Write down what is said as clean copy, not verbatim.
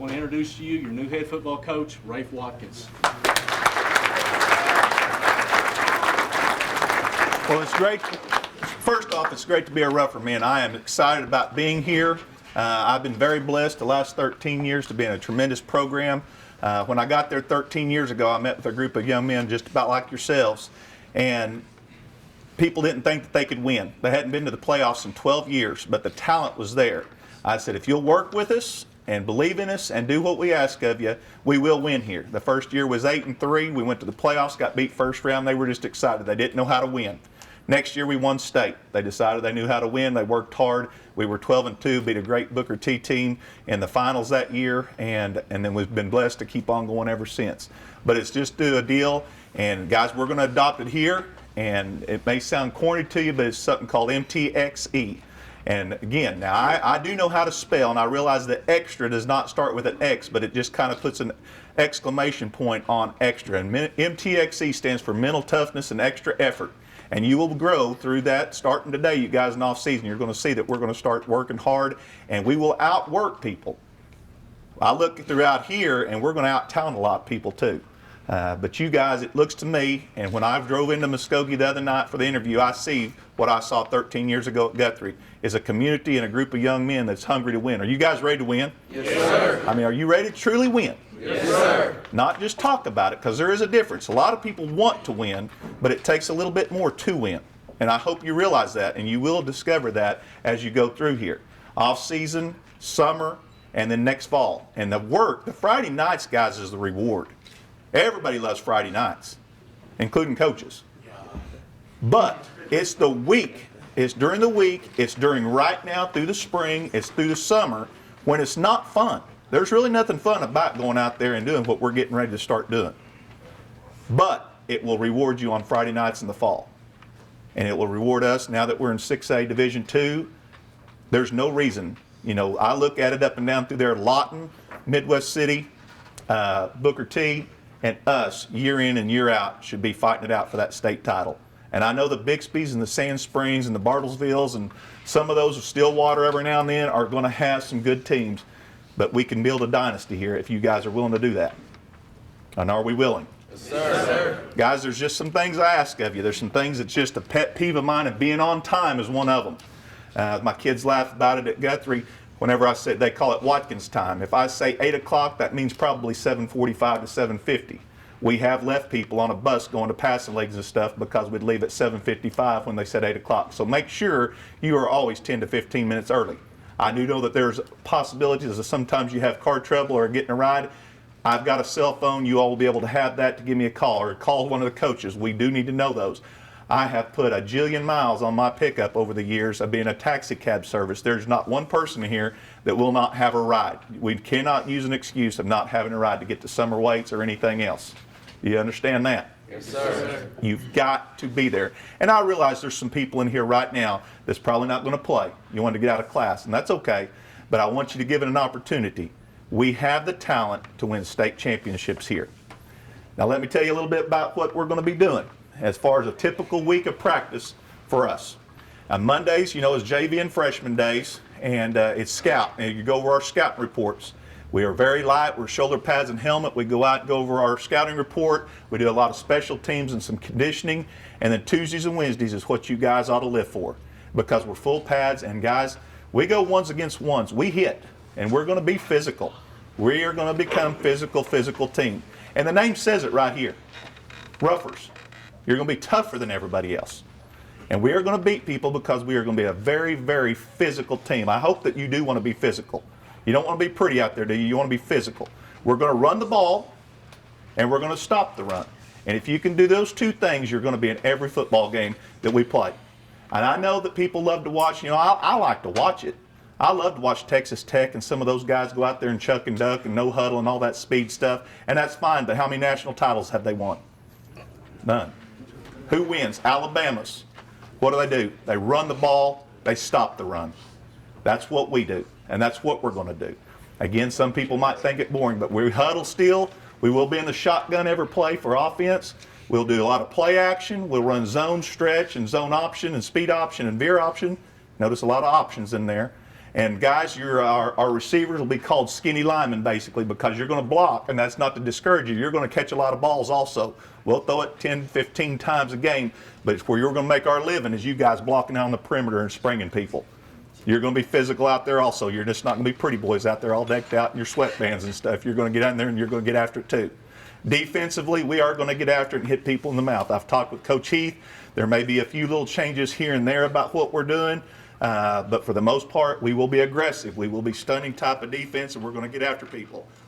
want to introduce to you your new head football coach, Rafe Watkins. Well, it's great. First off, it's great to be a Rougher man. I am excited about being here. I've been very blessed the last 13 years to be in a tremendous program. When I got there 13 years ago, I met with a group of young men just about like yourselves, and people didn't think that they could win. They hadn't been to the playoffs in 12 years, but the talent was there. I said, if you'll work with us and believe in us and do what we ask of you, we will win here. The first year was 8-3. We went to the playoffs, got beat first round. They were just excited. They didn't know how to win. Next year we won state. They decided they knew how to win. They worked hard. We were 12-2, beat a great Booker T team in the finals that year, and then we've been blessed to keep on going ever since. But it's just a deal, and guys, we're going to adopt it here, and it may sound corny to you, but it's something called MTXE. And again, now I do know how to spell, and I realize that extra does not start with an X, but it just kind of puts an exclamation point on extra. And MTXE stands for mental toughness and extra effort. And you will grow through that starting today, you guys, in off season. You're going to see that we're going to start working hard, and we will outwork people. I look throughout here, and we're going to out-talent a lot of people too. But you guys, it looks to me, and when I drove into Muskogee the other night for the interview, I see what I saw 13 years ago at Guthrie, is a community and a group of young men that's hungry to win. Are you guys ready to win? Yes, sir. I mean, are you ready to truly win? Yes, sir. Not just talk about it, because there is a difference. A lot of people want to win, but it takes a little bit more to win. And I hope you realize that, and you will discover that as you go through here. Off season, summer, and then next fall. And the Friday nights, guys, is the reward. Everybody loves Friday nights, including coaches. But it's the week. It's during the week. It's during right now through the spring. It's through the summer when it's not fun. There's really nothing fun about going out there and doing what we're getting ready to start doing. But it will reward you on Friday nights in the fall. And it will reward us now that we're in 6A Division II. There's no reason. You know, I look at it up and down through there, Lawton, Midwest City, Booker T, and us, year in and year out, should be fighting it out for that state title. And I know the Bixby's and the Sand Springs and the Bartlesvilles and some of those of Stillwater every now and then are going to have some good teams. But we can build a dynasty here if you guys are willing to do that. And are we willing? Yes, sir. Yes, sir. Guys, there's just some things I ask of you. There's some things that's just a pet peeve of mine, and being on time is one of them. My kids laugh about it at Guthrie whenever I say, they call it Watkins time. If I say 8 o'clock, that means probably 7:45 to 7:50. We have left people on a bus going to passing legs and stuff because we'd leave at 7:55 when they said 8 o'clock. So make sure you are always 10 to 15 minutes early. I do know that there's possibilities that sometimes you have car trouble or getting a ride. I've got a cell phone. You all will be able to have that to give me a call or call one of the coaches. We do need to know those. I have put a jillion miles on my pickup over the years of being a taxi cab service. There's not one person here that will not have a ride. We cannot use an excuse of not having a ride to get to summer weights or anything else. Do you understand that? Yes, sir. You've got to be there. And I realize there's some people in here right now that's probably not going to play. You want to get out of class, and that's okay. But I want you to give it an opportunity. We have the talent to win state championships here. Now let me tell you a little bit about what we're going to be doing as far as a typical week of practice for us. On Mondays, you know, is JV and freshman days, and it's scout. And you go over our scouting reports. We are very light. We're shoulder pads and helmet. We go out and go over our scouting report. We do a lot of special teams and some conditioning. And then Tuesdays and Wednesdays is what you guys ought to live for, because we're full pads. And guys, we go ones against ones. We hit, and we're going to be physical. We are going to become physical team. And the name says it right here, Roughers. You're going to be tougher than everybody else. And we are going to beat people because we are going to be a very, very physical team. I hope that you do want to be physical. You don't want to be pretty out there, do you? You want to be physical. We're going to run the ball, and we're going to stop the run. And if you can do those two things, you're going to be in every football game that we play. And I know that people love to watch. You know, I like to watch it. I love to watch Texas Tech and some of those guys go out there and chuck and duck and no huddle and all that speed stuff. And that's fine, but how many national titles have they won? None. Who wins? Alabama's. What do? They run the ball. They stop the run. That's what we do. And that's what we're going to do. Again, some people might think it boring, but we huddle still. We will be in the shotgun every play for offense. We'll do a lot of play action. We'll run zone stretch and zone option and speed option and veer option. Notice a lot of options in there. And guys, our receivers will be called skinny linemen basically, because you're going to block, and that's not to discourage you. You're going to catch a lot of balls also. We'll throw it 10, 15 times a game, but it's where you're going to make our living is you guys blocking out on the perimeter and springing people. You're going to be physical out there also. You're just not going to be pretty boys out there all decked out in your sweatbands and stuff. You're going to get out in there and you're going to get after it too. Defensively, we are going to get after it and hit people in the mouth. I've talked with Coach Heath. There may be a few little changes here and there about what we're doing, but for the most part, we will be aggressive. We will be stunning type of defense, and we're going to get after people.